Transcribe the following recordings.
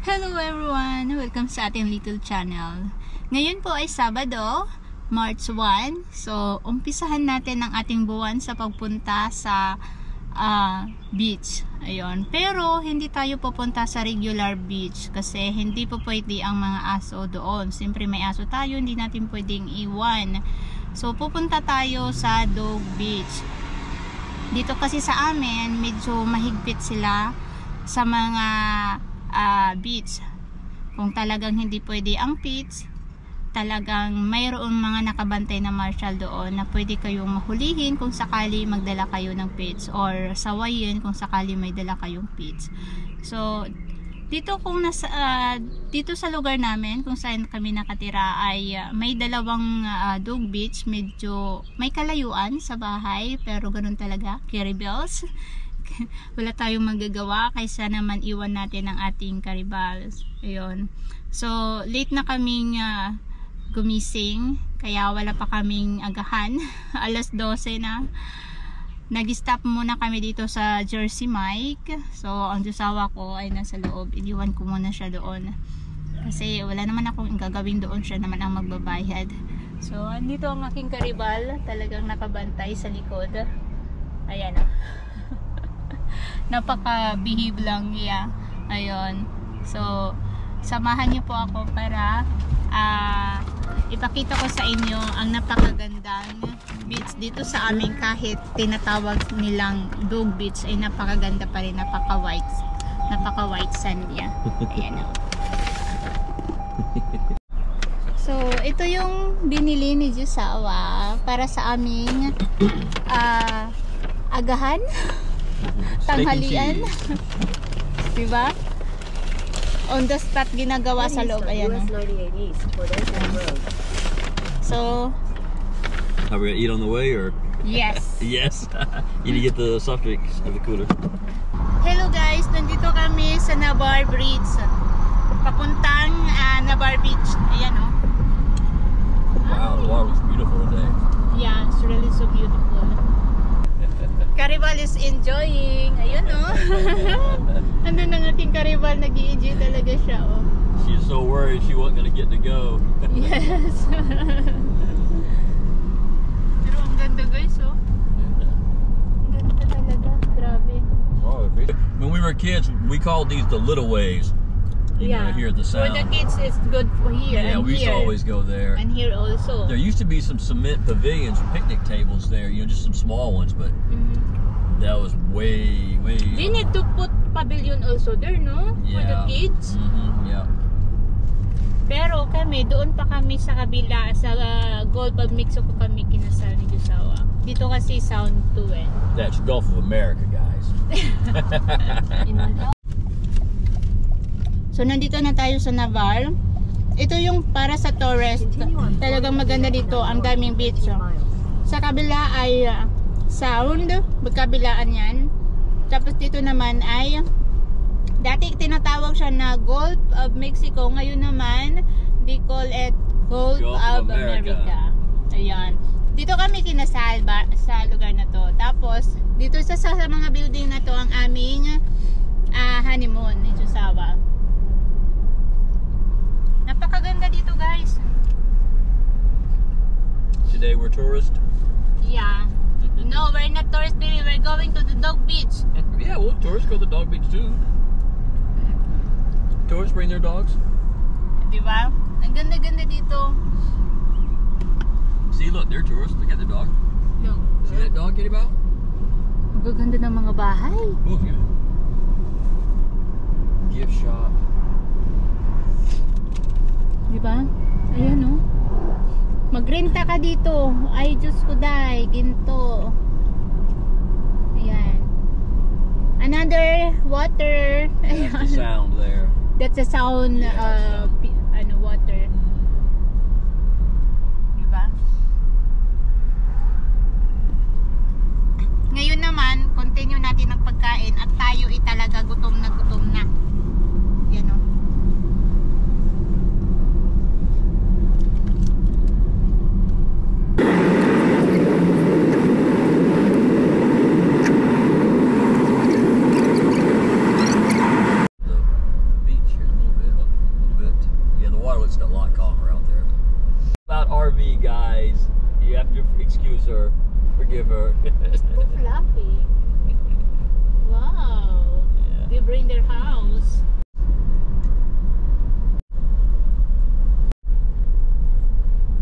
Hello everyone! Welcome sa ating little channel. Ngayon po ay Sabado, March 1. So, umpisahan natin ang ating buwan sa pagpunta sa beach. Ayun. Pero, hindi tayo pupunta sa regular beach kasi hindi po pwede ang mga aso doon. Siyempre may aso tayo, hindi natin pwedeng iwan. So, pupunta tayo sa Dog Beach. Dito kasi sa amin, medyo mahigpit sila sa mga beach. Kung talagang hindi pwede ang pets, talagang mayroong mga nakabantay na marshal doon na pwede kayong mahulihin kung sakali magdala kayo ng pets or sawayin kung sakali may dala kayong pets. So dito dito sa lugar namin kung saan kami nakatira ay may dalawang dog beach, medyo may kalayuan sa bahay pero ganun talaga, caribels. Wala tayong magagawa kaysa naman iwan natin ang ating caribals. Ayun. So late na kaming gumising kaya wala pa kaming agahan. Alas 12 na. Nag-stop muna kami dito sa Jersey Mike. So ang josawa ko ay nasa loob. Iniwan ko muna siya doon kasi wala naman akong gagawin doon, siya naman ang magbabayad. So andito ang aking caribal, talagang nakabantay sa likod. Ayan o. Napaka-behave lang niya. Ayun. So, samahan niyo po ako para ipakita ko sa inyo ang napakagandang beach dito sa amin. Kahit tinatawag nilang dog beach ay napakaganda pa rin, napaka-white sand niya. Ayan o. So, ito yung binili ni Josawa para sa aming agahan. Tanghalian. Diba? On the spot ginagawa sa loob. Ayan. So, are we gonna eat on the way or? Yes. Yes. You need to get the soft drinks in the cooler. Hello guys, nandito kami sa Navarre Bridge. Papuntang Navarre Beach. Ayan o. Wow, the water looks beautiful today. Yeah, it's really so beautiful. Caribal is enjoying. Ayun o. Andun ang ating caribal, nag-i-enjoy talaga siya o. She's so worried she wasn't gonna get to go. Yes. Pero ang ganda guys o. Ang ganda talaga. Grabe. When we were kids, we called these the little ways. You know, here at the sound. For the kids, it's good for here. Yeah, and we used to here. always go there. And here also. There used to be some cement pavilions, picnic tables there. You know, just some small ones, but that was way. They need to put pavilion also there, no? Yeah. For the kids. Yeah. Pero kami, doon pa kami sa kabila, sa Gulf of Mexico kami kinasal ni Josawa. Dito kasi Sound 2 eh. That's Gulf of America, guys. So nandito na tayo sa Navarre. Ito yung para sa tourist. Talagang maganda dito, ang daming beach. Sa kabila ay Sound, magkabilaan yan. Tapos dito naman ay dati tinatawag siya na Gulf of Mexico, ngayon naman they call it Gulf of America. Ayan. Dito kami kinasal sa lugar na to. Tapos dito sa mga building na to ang aming honeymoon ni Josawa. Napakaganda dito guys. Today we're tourists. Yeah. No, we're not tourists. We're going to the dog beach. Yeah, well, tourists go to the dog beach too. Tourists bring their dogs. Diba? Ang ganda-ganda dito. See, look, they're tourists. They got their dog. No. See that dog get about? Ang gaganda ng mga bahay. Oh, yeah. Gift shop. Diba? Ayan o. Magrenta ka dito. Ay, Diyos ko day. Ginto. Ayan. Another water. That's the sound there. That's a sound, water. Diba? Ngayon naman, continue natin ang pagkain at tayo talaga gutom na gutom na. Yan o. The beach here in a little bit. have to excuse her, forgive her. It's too fluffy. Wow. Yeah. They bring their house.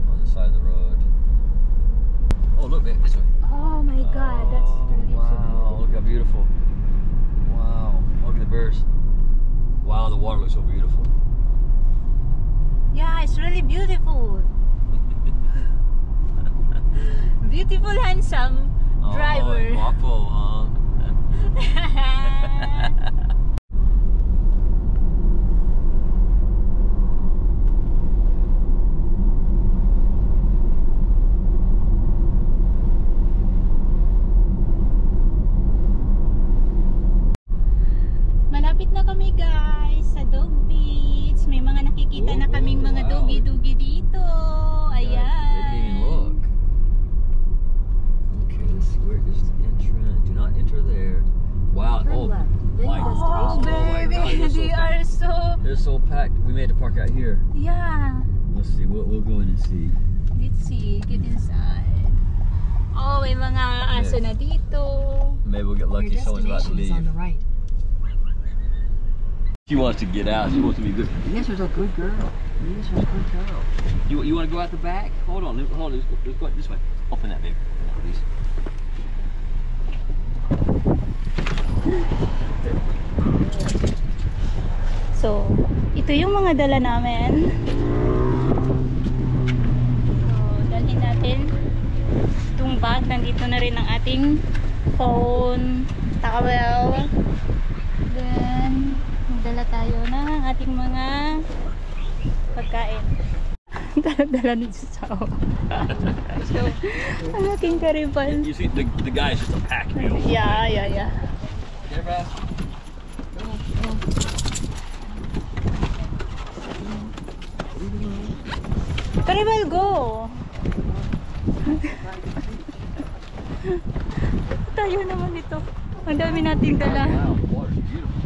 On the side of the road. Oh, look, man, this way. Oh my God, that's really Wow, look how beautiful. Wow, look at the birds. Wow, the water looks so beautiful. Yeah, it's really beautiful. Beautiful, handsome driver. Oh, guapo, huh? Malapit na kami guys sa Dog Beach. May mga nakikita na kaming mga wow. doggy dito. They didn't even Ayan. look. Okay, let's see where is the entrance. Do not enter there. Wow. Turn Oh, left, then my, your Oh oh my baby, God, they are so... they're so packed. We made to park out here. Yeah. Let's see. We'll go in and see. Let's see, get inside. Oh, may mga aso na dito. Maybe we'll get Your lucky. Someone's about to destination is leave. on the right. She wants to get out. She wants to be good. Nisha's a good girl. Nisha's a good girl. You want to go out the back? Hold on. Hold on. Let's go this way. Open that, baby. Open that, please. So, ito yung mga dala namin. So, dalhin natin itong bag. Nandito na rin ang ating phone, towel. Then, magdala tayo ng ating mga pagkain. Dala-dala ni Sasawa. So, ang aking karibal. You see, the guy is just a pack mule. Yeah. Get her back. Karibal, go! Tayo naman ito. Ang dami nating dala. Wow, the water's beautiful.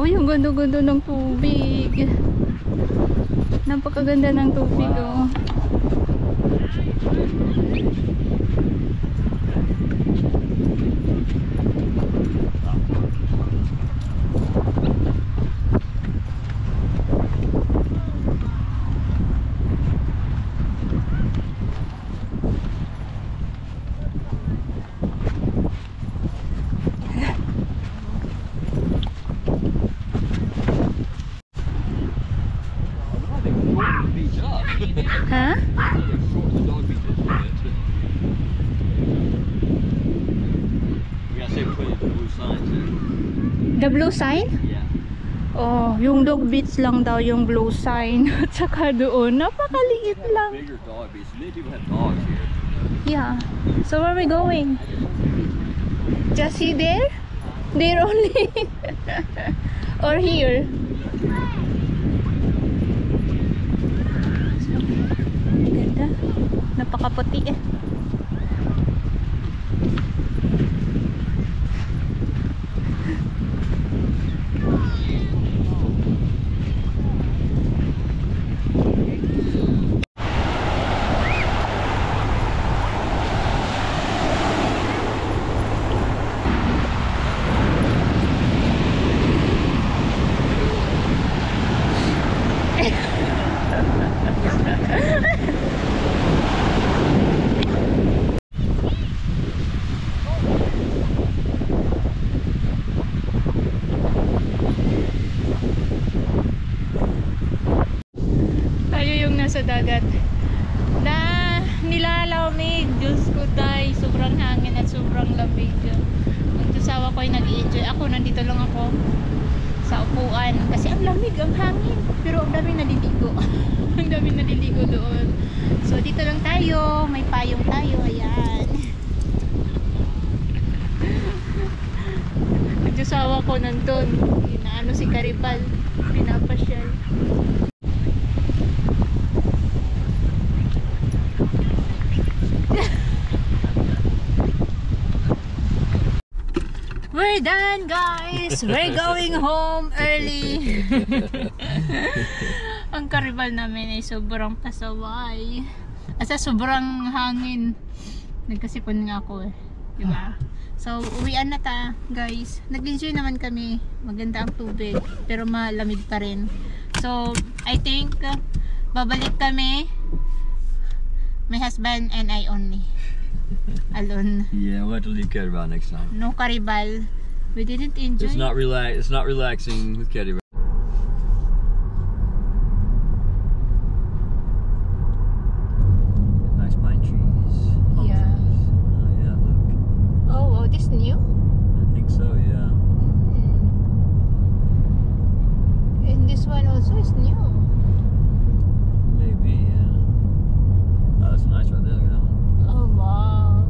Uy, ang ganda-ganda ng tubig. Napakaganda ng tubig, oh. Beach up. Ha? Shorten the dog beach just a bit. We gotta say between the blue signs there. The blue sign? Yeah. Oh, yung dog beach lang daw yung blue sign. At saka doon, napakaliit lang. Bigger dog beach. Many people have dogs here. Yeah. So where are we going? Just see there? There only? Or here? Ganda. Napakaputi eh. Sa dagat na nilalamig. Diyos ko tay, sobrang hangin at sobrang lamig. Ang asawa ko ay nag-i-enjoy. Ako nandito lang ako sa upuan kasi ang lamig, ang hangin, pero ang daming naliligo. Ang daming naliligo doon. So dito lang tayo, may payong tayo. Ayan. Ang asawa ko nandun, inaano si Karibal, pinapasyal. We're done, guys. We're going home early. Ang karibal namin ay sobrang pasaway. Asa sobrang hangin. Nagkasipon nga ako eh. Diba? So, uwian na ta, guys. Nag-enjoy naman kami. Maganda ang tubig. Pero malamig pa rin. So, I think, babalik kami. My husband and I only. Alone. Yeah, we'll have to leave Caribou next time. No karibal. We didn't enjoy. It's not relaxing with Caribou. Nice pine trees. Palm Yeah. trees. Oh yeah, look. Oh, wow, this new? I think so, yeah. And this one also is new. Maybe, yeah. Oh, that's nice right there, look at that one. Oh, wow.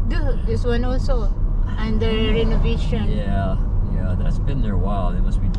Dude, this one also under renovation. Yeah, that's been there a while. They must be